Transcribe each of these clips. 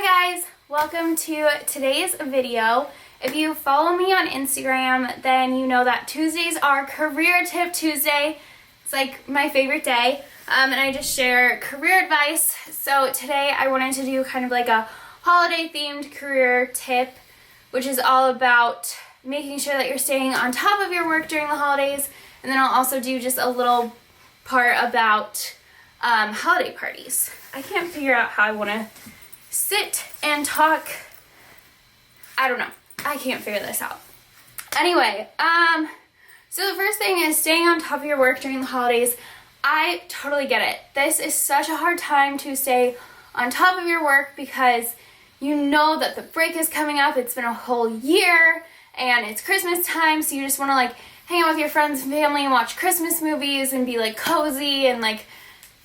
Hi guys, welcome to today's video. If you follow me on Instagram, then you know that Tuesdays are Career Tip Tuesday. It's like my favorite day, and I just share career advice. So today I wanted to do kind of like a holiday themed career tip, which is all about making sure that you're staying on top of your work during the holidays. And then I'll also do just a little part about holiday parties. I can't figure out how I want to sit and talk. I don't know. I can't figure this out. Anyway, so the first thing is staying on top of your work during the holidays. I totally get it. This is such a hard time to stay on top of your work because you know that the break is coming up. It's been a whole year and it's Christmas time, so you just want to like hang out with your friends and family and watch Christmas movies and be like cozy and like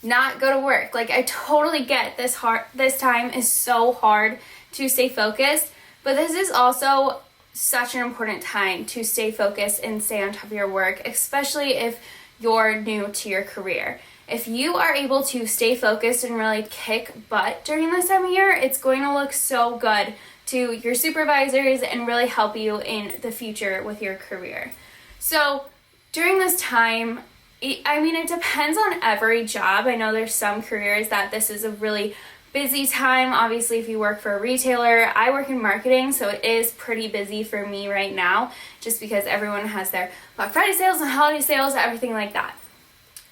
not go to work. Like, I totally get this time is so hard to stay focused, but this is also such an important time to stay focused and stay on top of your work, especially if you're new to your career. If you are able to stay focused and really kick butt during this time of year, it's going to look so good to your supervisors and really help you in the future with your career. So during this time, it depends on every job. I know there's some careers that this is a really busy time. Obviously, if you work for a retailer, I work in marketing, so it is pretty busy for me right now, just because everyone has their Black Friday sales and holiday sales, everything like that.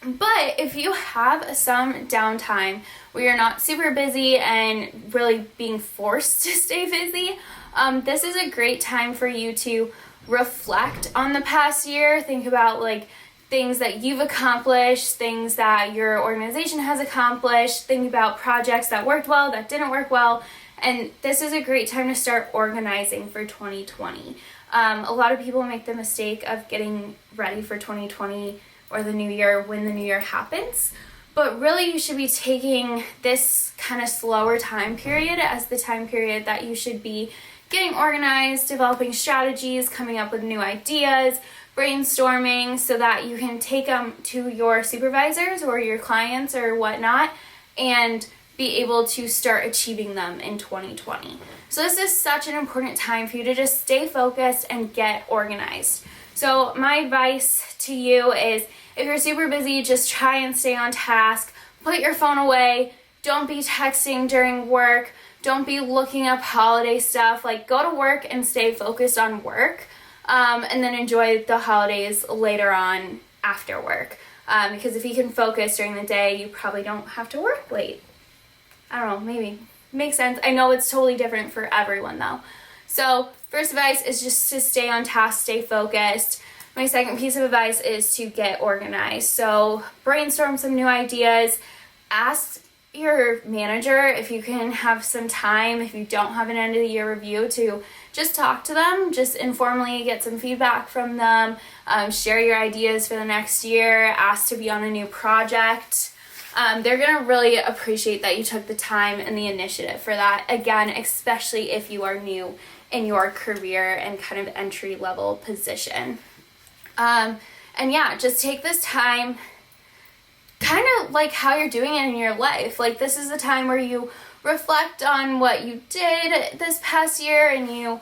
But if you have some downtime where you're not super busy and really being forced to stay busy, this is a great time for you to reflect on the past year. Think about like things that you've accomplished, things that your organization has accomplished, think about projects that worked well, that didn't work well, and this is a great time to start organizing for 2020. A lot of people make the mistake of getting ready for 2020 or the new year when the new year happens, but really you should be taking this kind of slower time period as the time period that you should be getting organized, developing strategies, coming up with new ideas, brainstorming, so that you can take them to your supervisors or your clients or whatnot and be able to start achieving them in 2020. So this is such an important time for you to just stay focused and get organized. So my advice to you is, if you're super busy, just try and stay on task. Put your phone away. Don't be texting during work. Don't be looking up holiday stuff. Like, go to work and stay focused on work. And then enjoy the holidays later on after work. Because if you can focus during the day, you probably don't have to work late. I don't know, maybe. Makes sense. I know it's totally different for everyone though. So first advice is just to stay on task, stay focused. My second piece of advice is to get organized. So brainstorm some new ideas. Ask your manager if you can have some time, if you don't have an end of the year review, to just talk to them, just informally get some feedback from them, share your ideas for the next year, ask to be on a new project. They're going to really appreciate that you took the time and the initiative for that, again, especially if you are new in your career and kind of entry level position. And yeah, just take this time, kind of like how you're doing it in your life. Like, this is the time where you reflect on what you did this past year and you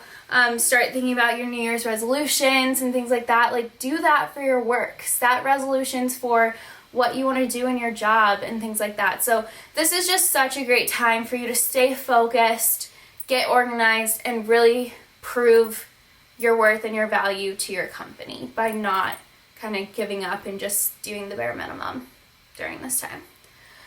start thinking about your New Year's resolutions and things like that. Like, do that for your work. Set resolutions for what you want to do in your job and things like that. So this is just such a great time for you to stay focused, get organized, and really prove your worth and your value to your company by not kind of giving up and just doing the bare minimum during this time.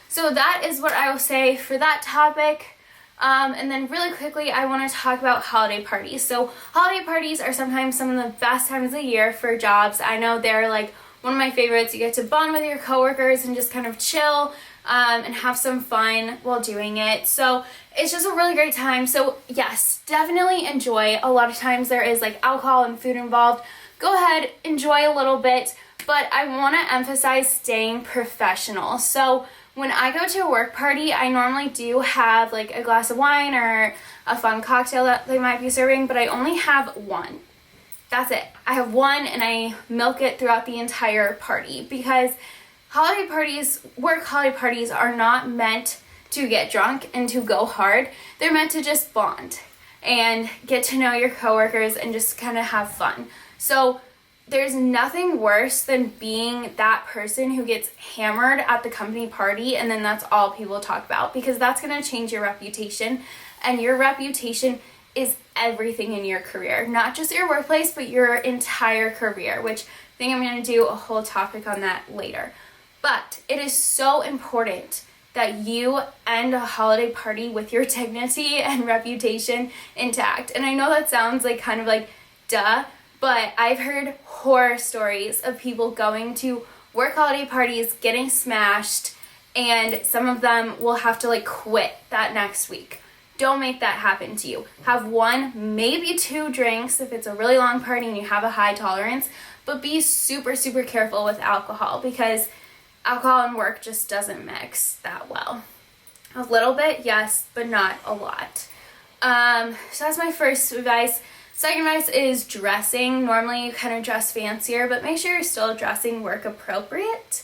So that is what I will say for that topic. And then really quickly, I want to talk about holiday parties. So holiday parties are sometimes some of the best times of the year for jobs. I know they're like one of my favorites. You get to bond with your coworkers and just kind of chill and have some fun while doing it. So it's just a really great time. So yes, definitely enjoy. A lot of times there is like alcohol and food involved. Go ahead, enjoy a little bit, but I want to emphasize staying professional. So when I go to a work party, I normally do have like a glass of wine or a fun cocktail that they might be serving, but I only have one. That's it. I have one and I milk it throughout the entire party, because work holiday parties are not meant to get drunk and to go hard. They're meant to just bond and get to know your coworkers and just kind of have fun. So there's nothing worse than being that person who gets hammered at the company party and then that's all people talk about, because that's going to change your reputation, and your reputation is everything in your career, not just your workplace, but your entire career, which I think I'm going to do a whole topic on that later. But it is so important that you end a holiday party with your dignity and reputation intact. And I know that sounds like kind of like duh, but I've heard horror stories of people going to work holiday parties, getting smashed, and some of them will have to like quit that next week. Don't make that happen to you. Have 1, maybe 2 drinks if it's a really long party and you have a high tolerance, but be super, super careful with alcohol, because alcohol and work just doesn't mix that well. A little bit, yes, but not a lot. So that's my first advice. Second advice is dressing. Normally you kind of dress fancier, but make sure you're still dressing work appropriate.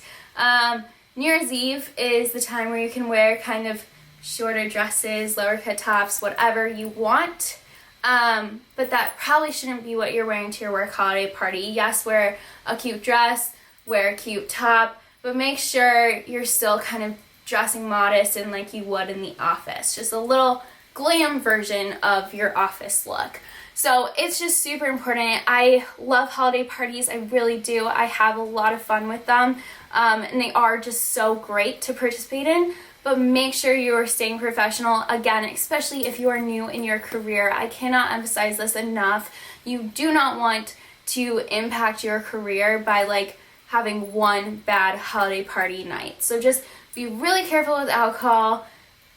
New Year's Eve is the time where you can wear kind of shorter dresses, lower cut tops, whatever you want. But that probably shouldn't be what you're wearing to your work holiday party. Yes, wear a cute dress, wear a cute top, but make sure you're still kind of dressing modest and like you would in the office. Just a little glam version of your office look. So it's just super important. I love holiday parties. I really do. I have a lot of fun with them. And they are just so great to participate in. But make sure you are staying professional. Again, especially if you are new in your career. I cannot emphasize this enough. You do not want to impact your career by like having one bad holiday party night. So just be really careful with alcohol.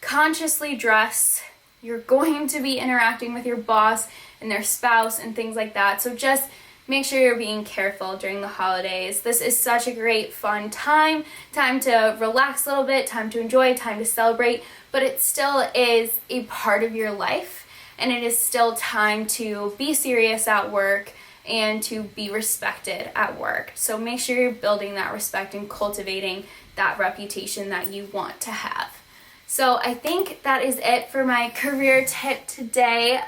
Consciously dress. You're going to be interacting with your boss and their spouse and things like that. So just make sure you're being careful during the holidays. This is such a great fun time to relax a little bit, time to enjoy, time to celebrate, but it still is a part of your life, and it is still time to be serious at work and to be respected at work. So make sure you're building that respect and cultivating that reputation that you want to have. So I think that is it for my career tip today.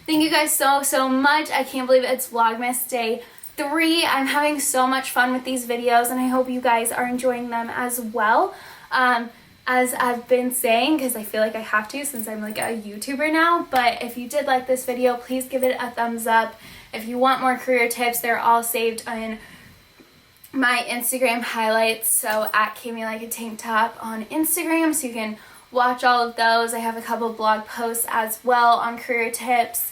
Thank you guys so much. I can't believe it's Vlogmas Day 3. I'm having so much fun with these videos, and I hope you guys are enjoying them as well. As I've been saying, because I feel like I have to since I'm like a YouTuber now, but if you did like this video, please give it a thumbs up. If you want more career tips, they're all saved in my Instagram highlights, so at Kimmy Like a Tank Top on Instagram, so you can watch all of those. I have a couple blog posts as well on career tips.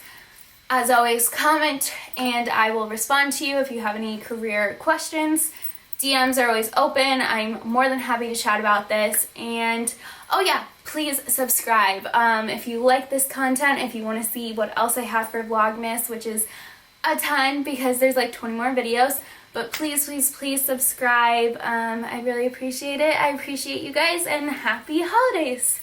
As always, comment and I will respond to you if you have any career questions. DMs are always open. I'm more than happy to chat about this. And oh yeah, please subscribe if you like this content, if you want to see what else I have for Vlogmas, which is a ton because there's like 20 more videos. But please subscribe. I really appreciate it. I appreciate you guys, and happy holidays.